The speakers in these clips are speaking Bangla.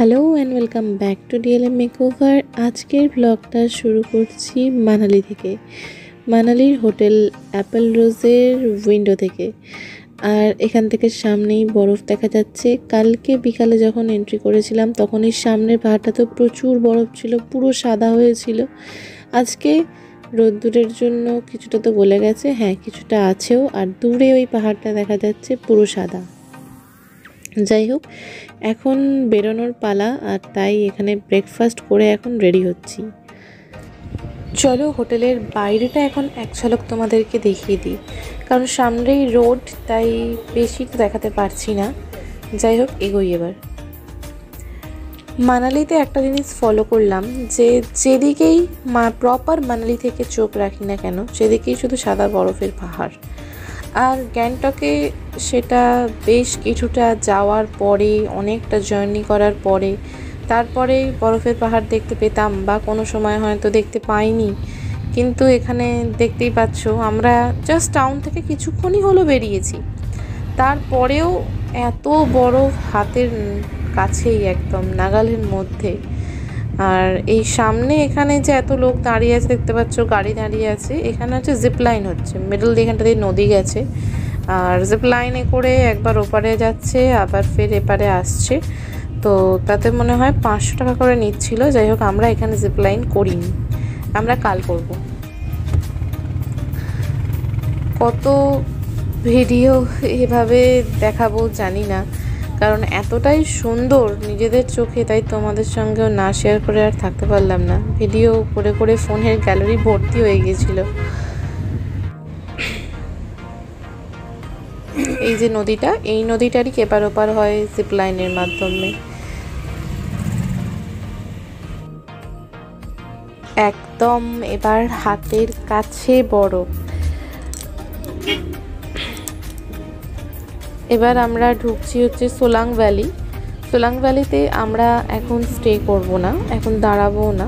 Hello and welcome back to DLM makeover. আজকের ব্লগটা শুরু করছি মানালি থেকে, মানালির হোটেল অ্যাপেল রোজের উইন্ডো থেকে। আর এখান থেকে সামনেই বরফ দেখা যাচ্ছে। কালকে বিকালে যখন এন্ট্রি করেছিলাম তখন এই সামনের পাহাড়টা তো প্রচুর বরফ ছিল, পুরো সাদা হয়েছিল। আজকে রোদ্দুরের জন্য কিছুটা তো গলে গেছে, হ্যাঁ কিছুটা আছেও, আর দূরে ওই পাহাড়টা দেখা যাচ্ছে পুরো সাদা। যাই হোক, এখন বেরোনোর পালা, আর তাই এখানে ব্রেকফাস্ট করে এখন রেডি হচ্ছি। চলো হোটেলের বাইরেটা এখন এক ঝলক তোমাদেরকে দেখিয়ে দিই, কারণ সামনেই রোড, তাই বেশি তো দেখাতে পারছি না। যাই হোক, এগোই এবার। মানালিতে একটা জিনিস ফলো করলাম, যে যেদিকেই প্রপার মানালি থেকে চোখ রাখি না কেন, সেদিকেই শুধু সাদা বরফের পাহাড়। আর গ্যাংটকে সেটা বেশ কিছুটা যাওয়ার পরে, অনেকটা জার্নি করার পরে তারপরে বরফের পাহাড় দেখতে পেতাম, বা কোনো সময় হয়তো দেখতে পাইনি। কিন্তু এখানে দেখতেই পাচ্ছ, আমরা জাস্ট টাউন থেকে কিছুক্ষণই হলো বেরিয়েছি, তারপরেও এত বরফ হাতের কাছেই, একদম নাগালের মধ্যে। আর এই সামনে এখানে যে এত লোক দাঁড়িয়ে আছে দেখতে পাচ্ছ, গাড়ি দাঁড়িয়ে আছে, এখানে হচ্ছে জিপ লাইন হচ্ছে, মিডল দিয়ে এখানটা দিয়ে নদী গেছে, আর জিপ লাইনে করে একবার ওপারে যাচ্ছে আবার ফের এপারে আসছে। তো তাতে মনে হয় 500 টাকা করে নিচ্ছিল। যাই হোক, আমরা এখানে জিপ লাইন করিনি, আমরা কাল করব। কত ভিডিও এভাবে দেখাবো জানি না, কারণ এতটাই সুন্দর নিজেদের চোখে, তাই তোমাদের সঙ্গেও না শেয়ার করে আর থাকতে পারলাম না। ভিডিও করে করে ফোনের গ্যালারি ভর্তি হয়ে গিয়েছিল। এই যে নদীটা, এই নদীটারই এপার ওপার হয় জিপ লাইনের মাধ্যমে। একদম এবার হাতের কাছে বরফ। এবার আমরা ঢুকছি হচ্ছে সোলাং ভ্যালি। সোলাং ভ্যালিতে আমরা এখন স্টে করব না, এখন দাঁড়াবো না,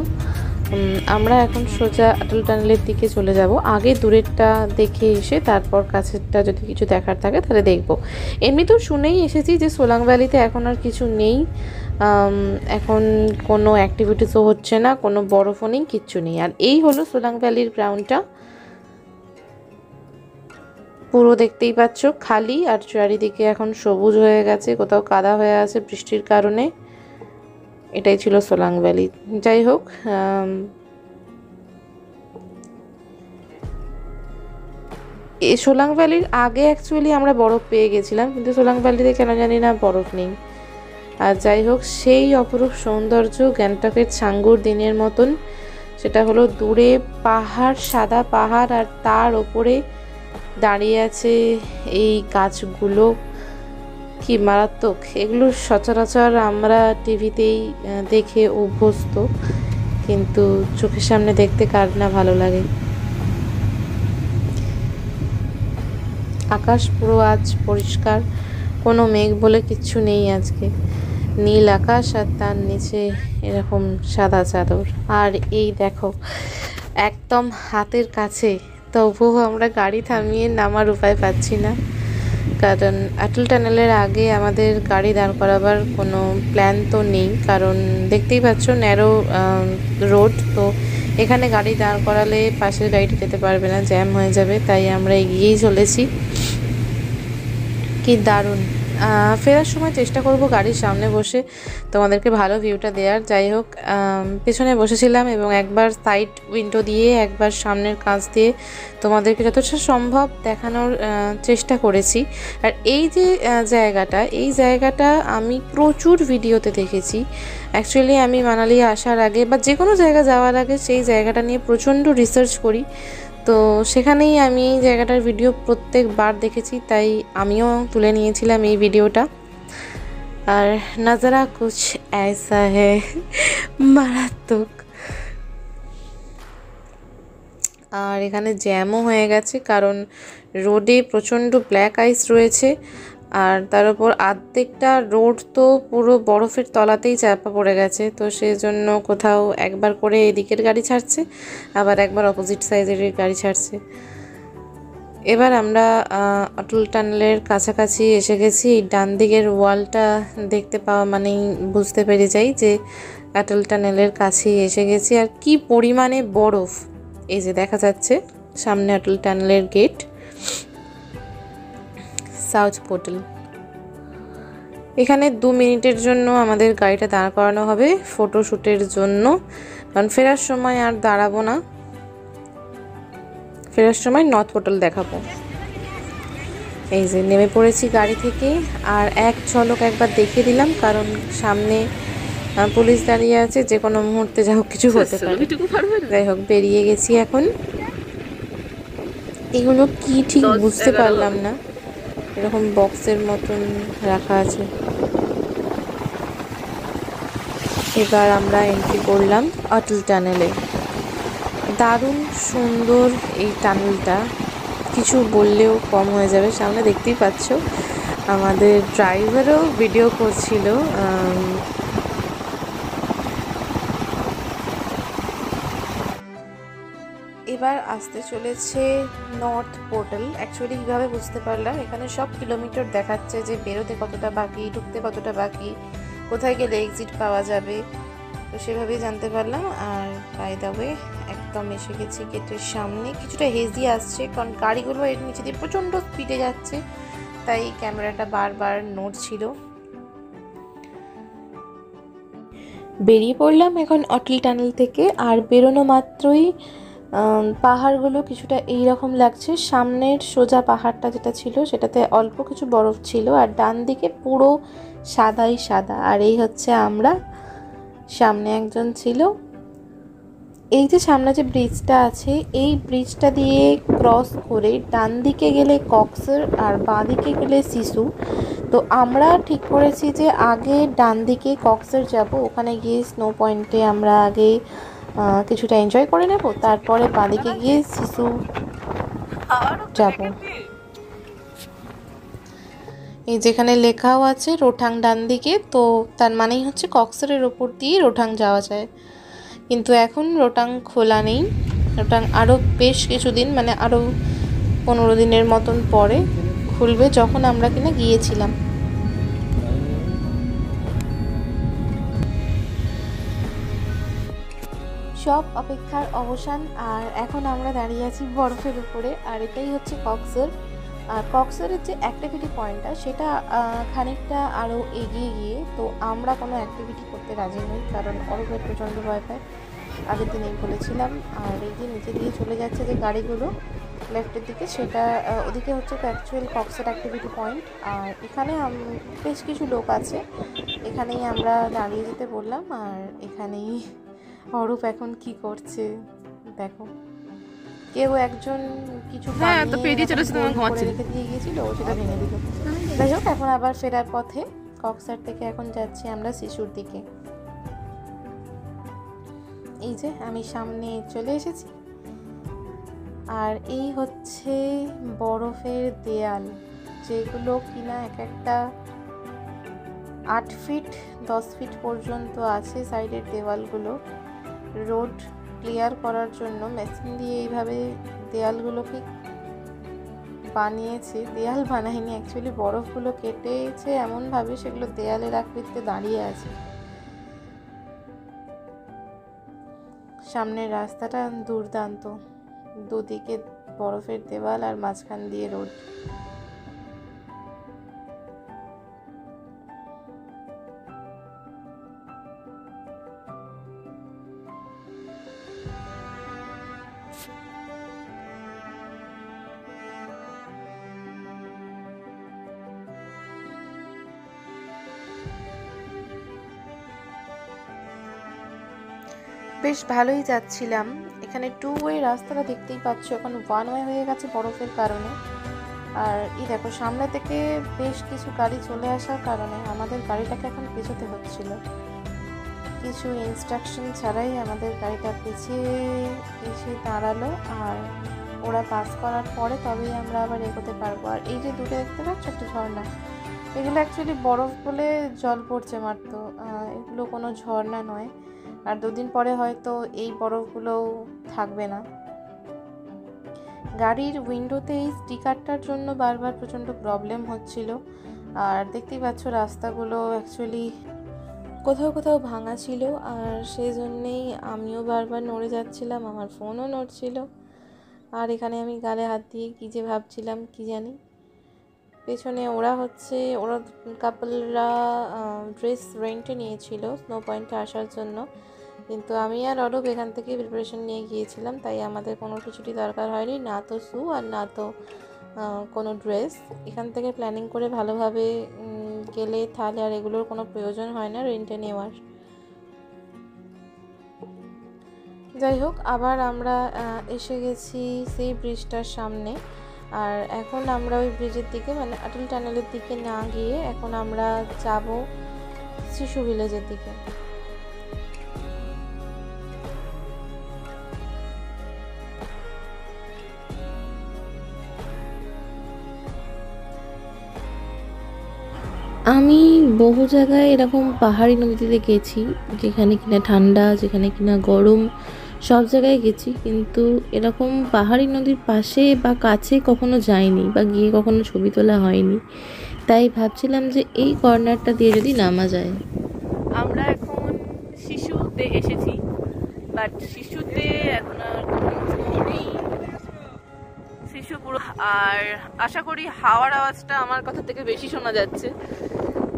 আমরা এখন সোজা অটল টানেলের দিকে চলে যাব। আগে দূরেরটা দেখে এসে তারপর কাছেরটা যদি কিছু দেখার থাকে তাহলে দেখব। এমনি তো শুনেই এসেছি যে সোলাং ভ্যালিতে এখন আর কিছু নেই, এখন কোনো অ্যাক্টিভিটিসও হচ্ছে না, কোনো বরফও নেই, কিচ্ছু নেই। আর এই হলো সোলাং ভ্যালির গ্রাউন্ডটা, পুরো দেখতেই পাচ্ছ খালি, আর চারিদিকে এখন সবুজ হয়ে গেছে, কোথাও কাদা হয়ে আছে বৃষ্টির কারণে। এটাই ছিল সোলাং ভ্যালি। যাই হোক, এই সোলাং ভ্যালির আগে অ্যাকচুয়ালি আমরা বরফ পেয়ে গেছিলাম, কিন্তু সোলাং ভ্যালিতে কেন জানি না বরফ নেই। আর যাই হোক, সেই অপরূপ সৌন্দর্য গ্যাংটকের ছাঙ্গুর দিনের মতন, সেটা হলো দূরে পাহাড়, সাদা পাহাড়, আর তার ওপরে দাঁড়িয়ে আছে এই গাছগুলো। কি মারাত্মক! এগুলো সচরাচর আমরা টিভিতেই দেখে অভ্যস্ত, কিন্তু চোখের সামনে দেখতে কার না ভালো লাগে। আকাশ পুরো আজ পরিষ্কার, কোনো মেঘ বলে কিচ্ছু নেই আজকে, নীল আকাশ আর তার নিচে এরকম সাদা চাদর। আর এই দেখো একদম হাতের কাছে, তবুও আমরা গাড়ি থামিয়ে নামার উপায় পাচ্ছি না, কারণ অটল টানেলের আগে আমাদের গাড়ি দাঁড় করাবার কোনো প্ল্যান তো নেই, কারণ দেখতেই পাচ্ছ ন্যারো রোড, তো এখানে গাড়ি দাঁড় করালে পাশের গাড়িটা যেতে পারবে না, জ্যাম হয়ে যাবে, তাই আমরা এগিয়েই চলেছি। কি দারুণ! ফেরার সময় চেষ্টা করব গাড়ির সামনে বসে তোমাদেরকে ভালো ভিউটা দেওয়ার। যাই হোক, পেছনে বসেছিলাম এবং একবার সাইড উইন্ডো দিয়ে, একবার সামনের কাঁচ দিয়ে তোমাদেরকে যতটা সম্ভব দেখানোর চেষ্টা করেছি। আর এই যে জায়গাটা, এই জায়গাটা আমি প্রচুর ভিডিওতে দেখেছি। অ্যাকচুয়ালি আমি মানালি আসার আগে বা যে কোনো জায়গা যাওয়ার আগে সেই জায়গাটা নিয়ে প্রচণ্ড রিসার্চ করি, তো সেখানেই আমি এই জায়গাটার ভিডিও প্রত্যেকবার দেখেছি, তাই আমিও তুলে নিয়েছিলাম এই ভিডিওটা। আর নজারা কুছ ऐसा है, মারাত্মক। আর এখানে জ্যামও হয়ে গেছে, কারণ রোডে প্রচণ্ড ব্ল্যাক আইস রয়েছে, আর তার উপর আর্ধেকটা রোড তো পুরো বরফের তলাতেই চাপা পড়ে গেছে, তো সেই জন্য কোথাও একবার করে এদিকের গাড়ি ছাড়ছে, আবার একবার অপোজিট সাইডের গাড়ি ছাড়ছে। এবার আমরা অটল টানেলের কাছাকাছি এসে গেছি। এই ডান দিকের ওয়ালটা দেখতে পাওয়া মানেই বুঝতে পেরে যাই যে অটল টানেলের কাছেই এসে গেছি। আর কি পরিমাণে বরফ এই যে দেখা যাচ্ছে সামনে অটল টানেলের গেট, সাউথ পোর্টাল। এখানে 2 মিনিটের জন্য আমাদের গাড়িটা দাঁড় করানো হবে ফটোশ্যুটের জন্য, কারণ ফেরার সময় আর দাঁড়াবো না, ফেরার সময় নর্থ পোর্টাল দেখাবো। এই যে নেমে পড়েছি গাড়ি থেকে, আর এক ঝলক একবার দেখিয়ে দিলাম কারণ সামনে পুলিশ দাঁড়িয়ে আছে, যে কোনো মুহূর্তে যা হোক কিছু হতে পারে। যাই হোক বেরিয়ে গেছি এখন। এগুলো কি ঠিক বুঝতে পারলাম না, এরকম বক্সের মতন রাখা আছে। এবার আমরা এন্ট্রি করলাম অটল টানেলে। দারুণ সুন্দর এই টানেলটা, কিছু বললেও কম হয়ে যাবে। সামনে দেখতেই পাচ্ছ আমাদের ড্রাইভারও ভিডিও করছিল। এবার আসতে চলেছে নর্থ পোর্টাল। অ্যাকচুয়ালি কীভাবে বুঝতে পারলাম, এখানে সব কিলোমিটার দেখাচ্ছে যে বেরোতে কতটা বাকি, ঢুকতে কতটা বাকি, কোথায় গেলে এক্সিট পাওয়া যাবে, তো সেভাবেই জানতে পারলাম। আর বাই দ্য ওয়ে একদম এসে গেছি গেটের সামনে। কিছুটা হেজি আসছে কারণ গাড়িগুলো এর নিচে দিয়ে প্রচণ্ড স্পিডে যাচ্ছে, তাই ক্যামেরাটা বারবার নড়ছিল। বেরিয়ে পড়লাম এখন অটল টানেল থেকে। আর বেরোনো মাত্রই পাহাড়গুলো কিছুটা এইরকম লাগছে। সামনের সোজা পাহাড়টা যেটা ছিল সেটাতে অল্প কিছু বরফ ছিল, আর ডান দিকে পুরো সাদাই সাদা। আর এই হচ্ছে আমরা, সামনে একজন ছিল। এই যে সামনে যে ব্রিজটা আছে, এই ব্রিজটা দিয়ে ক্রস করে ডান দিকে গেলে কক্সর আর বাঁ দিকে গেলে সিসু। তো আমরা ঠিক করেছি যে আগে ডান দিকে কক্সর যাব, ওখানে গিয়ে স্নো পয়েন্টে আমরা আগে কিছুটা এনজয় করে নেব, তারপরে বাঁ দিকে গিয়ে সিসু যাব। এই যেখানে লেখাও আছে রোঠাং ডান দিকে, তো তার মানেই হচ্ছে কক্সরের ওপর দিয়ে রোঠাং যাওয়া যায়। কিন্তু এখন রোটাং খোলা নেই, রোটাং আরও বেশ কিছুদিন মানে আরও 15 দিনের মতন পরে খুলবে, যখন আমরা কিনা গিয়েছিলাম। সব অপেক্ষার অবসান, আর এখন আমরা দাঁড়িয়ে আছি বরফের উপরে। আর এটাই হচ্ছে কক্সর। আর কক্সরের যে অ্যাক্টিভিটি পয়েন্টটা সেটা খানিকটা আরও এগিয়ে গিয়ে, তো আমরা কোনো অ্যাক্টিভিটি করতে রাজি নই কারণ অরূপের প্রচণ্ড ভয় পায়, আগের দিনেই বলেছিলাম। আর এই যে নিচে দিয়ে চলে যাচ্ছে যে গাড়িগুলো লেফটের দিকে, সেটা ওদিকে হচ্ছে অ্যাকচুয়াল কক্সের অ্যাক্টিভিটি পয়েন্ট। আর এখানে বেশ কিছু লোক আছে, এখানেই আমরা দাঁড়িয়ে যেতে বললাম। আর এখানেই অরূপ এখন কি করছে দেখো, কেউ একজন কিছু রেখে দিয়ে গিয়েছিল, সেটা ভেঙে দিল। যাই হোক এখন আবার ফেরার পথে কক্সর থেকে এখন যাচ্ছি আমরা শিশুর দিকে। এই যে আমি সামনে চলে এসেছি, আর এই হচ্ছে বরফের দেয়াল, যেগুলো কিনা এক একটা 8 ফিট 10 ফিট পর্যন্ত আছে সাইডের দেওয়ালগুলো। রোড ক্লিয়ার করার জন্য মেশিন দিয়ে এইভাবে দেয়ালগুলোকে বানিয়েছে। দেয়াল বানায়নি অ্যাকচুয়ালি, বরফগুলো কেটেছে এমনভাবে সেগুলো দেয়ালের আকৃতিতে দাঁড়িয়ে আছে। সামনের রাস্তাটা দুর্দান্ত, দুদিকে বরফের দেওয়াল আর মাঝখান দিয়ে রোড। বেশ ভালোই যাচ্ছিলাম। এখানে 2 ওয়ে রাস্তাটা দেখতেই পাচ্ছ, এখন 1 ওয়ে হয়ে গেছে বরফের কারণে। আর এই দেখো সামনে থেকে বেশ কিছু গাড়ি চলে আসার কারণে আমাদের গাড়িটাকে এখন পেছোতে হচ্ছিল। কিছু ইনস্ট্রাকশন ছাড়াই আমাদের গাড়িটা পিছিয়ে এসে দাঁড়ালো, আর ওরা পাস করার পরে তবেই আমরা আবার এগোতে পারবো। আর এই যে দুটো দেখতে পাচ্ছ একটা ঝর্ণা, এগুলো অ্যাকচুয়ালি বরফ বলে জল পড়ছে মাত্র, এগুলো কোনো ঝর্ণা নয়। আর 2 দিন পরে হয়তো এই বরফগুলোও থাকবে না। গাড়ির উইন্ডোতে এই স্টিকারটার জন্য বারবার প্রচণ্ড প্রবলেম হচ্ছিল। আর দেখতেই পাচ্ছ রাস্তাগুলো অ্যাকচুয়ালি কোথাও কোথাও ভাঙা ছিল, আর সেই জন্যেই আমিও বারবার নড়ে যাচ্ছিলাম, আমার ফোনও নড়ছিল। আর এখানে আমি গালে হাত দিয়ে কী যে ভাবছিলাম কি জানি। পেছনে ওরা কাপলরা ড্রেস রেন্টে নিয়েছিল স্নো পয়েন্টে আসার জন্য, কিন্তু আমি আর অরূপ এখান থেকে প্রিপারেশন নিয়ে গিয়েছিলাম, তাই আমাদের কোনো কিছুরই দরকার হয়নি, না তো শ্যু আর না তো কোনো ড্রেস। এখান থেকে প্ল্যানিং করে ভালোভাবে গেলে তাহলে আর এগুলোর কোনো প্রয়োজন হয় না রেন্টে নেওয়ার। যাই হোক, আবার আমরা এসে গেছি সেই ব্রিজটার সামনে। আর এখন আমরা ওই ব্রিজের দিকে মানে অটল টানেলের দিকে না গিয়ে এখন আমরা যাব শিশু ভিলেজের দিকে। আমি বহু জায়গায় এরকম পাহাড়ি নদীতে গেছি, যেখানে কিনা ঠান্ডা, যেখানে কিনা গরম, সব জায়গায় গেছি, কিন্তু এরকম পাহাড়ি নদীর পাশে বা কাছে কখনো যাইনি বা গিয়ে কখনো ছবি তোলা হয়নি। তাই ভাবছিলাম যে এই কর্নারটা দিয়ে যদি নামা যায়। আমরা এখন শিশুতে এসেছি, বাট শিশুতে এখন আর নেই শিশু পুরো। আর আশা করি হাওয়ার আওয়াজটা আমার কথা থেকে বেশি শোনা যাচ্ছে।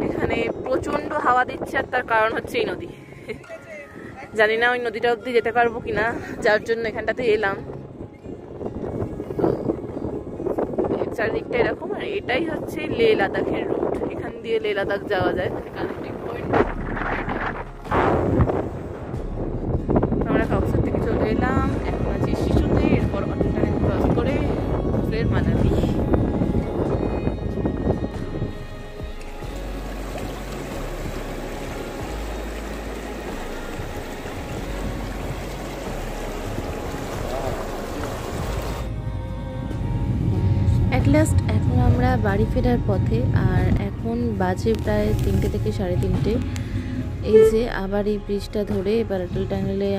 এখানে প্রচণ্ড হাওয়া দিচ্ছে, আর তার কারণ হচ্ছে এই নদী। জানি না ওই নদীটা অবধি যেতে পারবো কিনা, যার জন্য এখানটাতে এলাম। চারদিকটা এরকম, আর এটাই হচ্ছে লে লাদাখের রুট। এখান দিয়ে লে লাদাখ যাওয়া যায়, মানে কানেক্টিং পয়েন্ট। আমরা কক্সবাজার থেকে চলে এলাম, এখন আছি শিশুতে, এরপর অটোটা ক্রস করে ফের মানালি। লাস্ট এখন আমরা বাড়ি ফেরার পথে, আর এখন বাজে প্রায় 3টে থেকে 3:30। এই যে আবার এই ব্রিজটা ধরে এবার অটল টানেলে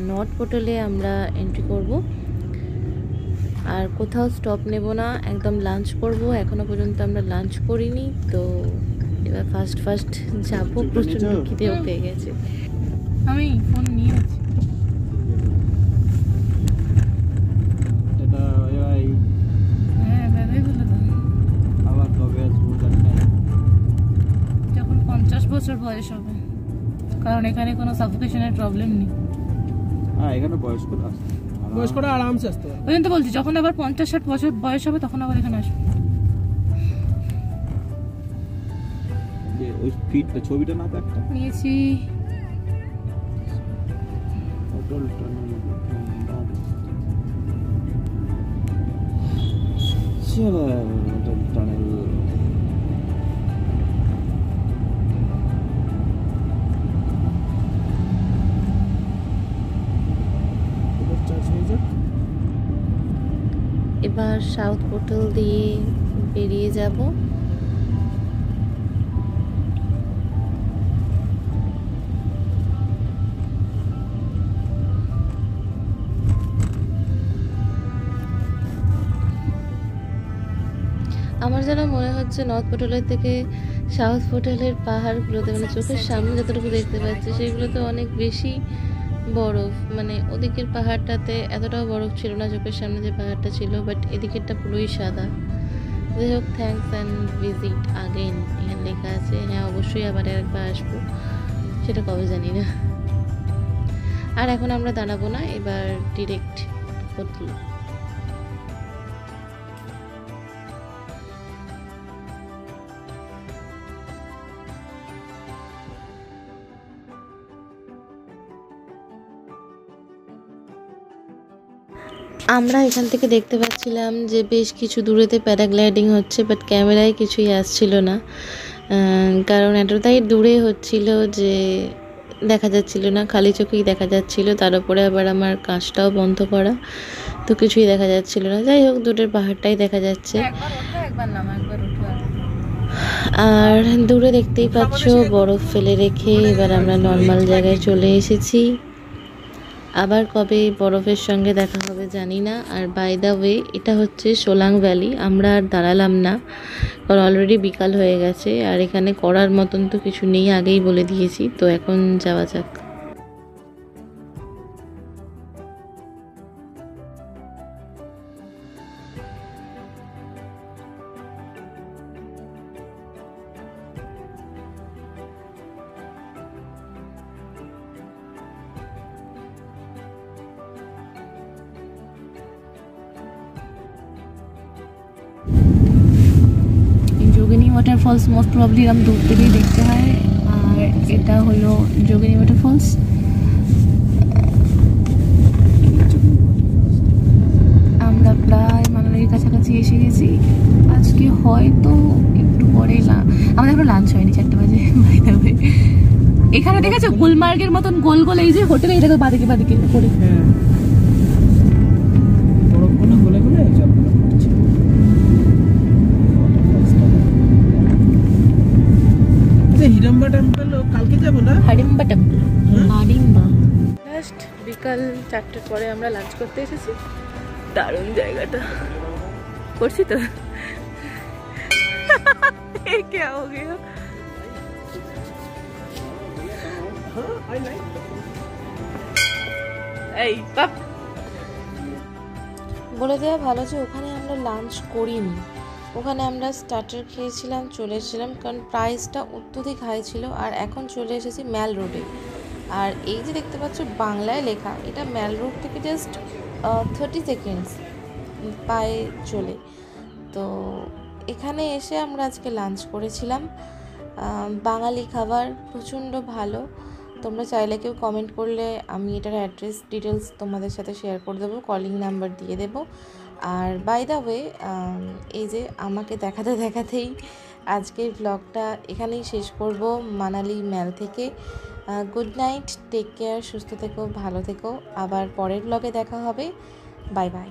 নর্থ পোর্টালে আমরা এন্ট্রি করব। আর কোথাও স্টপ নেব না, একদম লাঞ্চ করব। এখনো পর্যন্ত আমরা লাঞ্চ করিনি, তো এবার ফার্স্ট যাবো। প্রচণ্ড খিদেও পেয়ে গেছে। আমি ফোন নিয়ে আছি। যখন 50 বছর বয়স হবে, কারণ এখানে কোনো সাফোকেশনের প্রবলেম নেই। এখানে বয়স্করা আরামসে আসতে পারে। ওই জন্য তো বলছি, যখন আবার 50-60 বছর বয়স হবে তখন আবার এখানে আসবে। ওই ফিটটা ছবিটা না তো একটা নিয়েছি। অটল টানেল চলো, অটল টানেল। এবার সাউথ পোর্টাল দিয়ে বেরিয়ে যাব। আমার যেন মনে হচ্ছে নর্থ পোর্টালের থেকে সাউথ পোর্টালের পাহাড়গুলোতে, মানে চোখের সামনে যতটুকু দেখতে পাচ্ছি সেগুলোতে অনেক বেশি বরফ। মানে ওদিকের পাহাড়টাতে এতটাও বরফ ছিল না, চোখের সামনে যে পাহাড়টা ছিল, বাট এদিকেরটা পুরোই সাদা। যাই হোক, থ্যাঙ্কস অ্যান্ড ভিজিট আগেন এখানে লেখা আছে। হ্যাঁ, অবশ্যই আবার একবার আসবো, সেটা কবে জানি না। আর এখন আমরা দাঁড়াবো না, এবার ডিরেক্ট হোটেল। আমরা এখান থেকে দেখতে পাচ্ছিলাম যে বেশ কিছু দূরেতে প্যারাগ্লাইডিং হচ্ছে, বাট ক্যামেরায় কিছুই আসছিল না, কারণ এতটাই দূরে হচ্ছিল যে দেখা যাচ্ছিল না, খালি চোখেই দেখা যাচ্ছিল। তার উপরে আবার আমার কাঁচটাও বন্ধ করা, তো কিছুই দেখা যাচ্ছিল না। যাই হোক, দূরের পাহাড়টাই দেখা যাচ্ছে। আর দূরে দেখতেই পাচ্ছ বরফ ফেলে রেখে এবার আমরা নর্মাল জায়গায় চলে এসেছি। আবার কবে বরফের সঙ্গে দেখা হবে জানি না। আর বাই দ্য ওয়ে, এটা হচ্ছে সোলাং ভ্যালি। আমরা আর দাঁড়ালাম না, কারণ অলরেডি বিকাল হয়ে গেছে আর এখানে করার মতন তো কিছু নেই, আগেই বলে দিয়েছি। তো এখন যাওয়া যাক। যোগিনী ওয়াটারফলস মোস্ট প্রবলি এরকম দূর থেকেই দেখতে হয়। আর এটা হলো যোগিনী ওয়াটারফলস। আমরা প্রায় মানালির কাছাকাছি এসে গেছি। আজকে হয়তো একটু পরে আমাদের এখনো লাঞ্চ হয়নি, 4টে বাজে। এখানে দেখেছো গুলমার্গের মতন গোল গোল এই যে হোটেল, এই দেখো বাদিকে বাদিকে উপরে। হিড়ম্বা টেম্পল কালকে যাবো না? হাডিম্বা টেম্পল, হাডিম্বা। জাস্ট বিকাল 4টের পরে আমরা লাঞ্চ করতে এসেছি। দারুণ জায়গাটা, করছি তো। क्या हो गया? এই পাপ বলে দেওয়া ভালো যে ওখানে আমরা লাঞ্চ করিনি, ওখানে আমরা স্টার্টার খেয়েছিলাম, চলে এসেছিলাম, কারণ প্রাইসটা অত্যধিক হাই ছিল। আর এখন চলে এসেছি ম্যাল রোডে। আর এই যে দেখতে পাচ্ছ বাংলায় লেখা, এটা ম্যাল রোড থেকে জাস্ট 30 সেকেন্ডস পায়ে চলে। তো এখানে এসে আমরা আজকে লাঞ্চ করেছিলাম। বাঙালি খাবার প্রচণ্ড ভালো। তোমরা চাইলে কেউ কমেন্ট করলে আমি এটার অ্যাড্রেস ডিটেলস তোমাদের সাথে শেয়ার করে দেবো, কলিং নাম্বার দিয়ে দেবো। আর বাই দ্য ওয়ে, এই যে আমাকে দেখাতে দেখাতেই আজকের ব্লগটা এখানেই শেষ করব মানালি ম্যাল থেকে। গুড নাইট, টেক কেয়ার, সুস্থ থেকো, ভালো থেকো। আবার পরের ব্লগে দেখা হবে। Bye bye.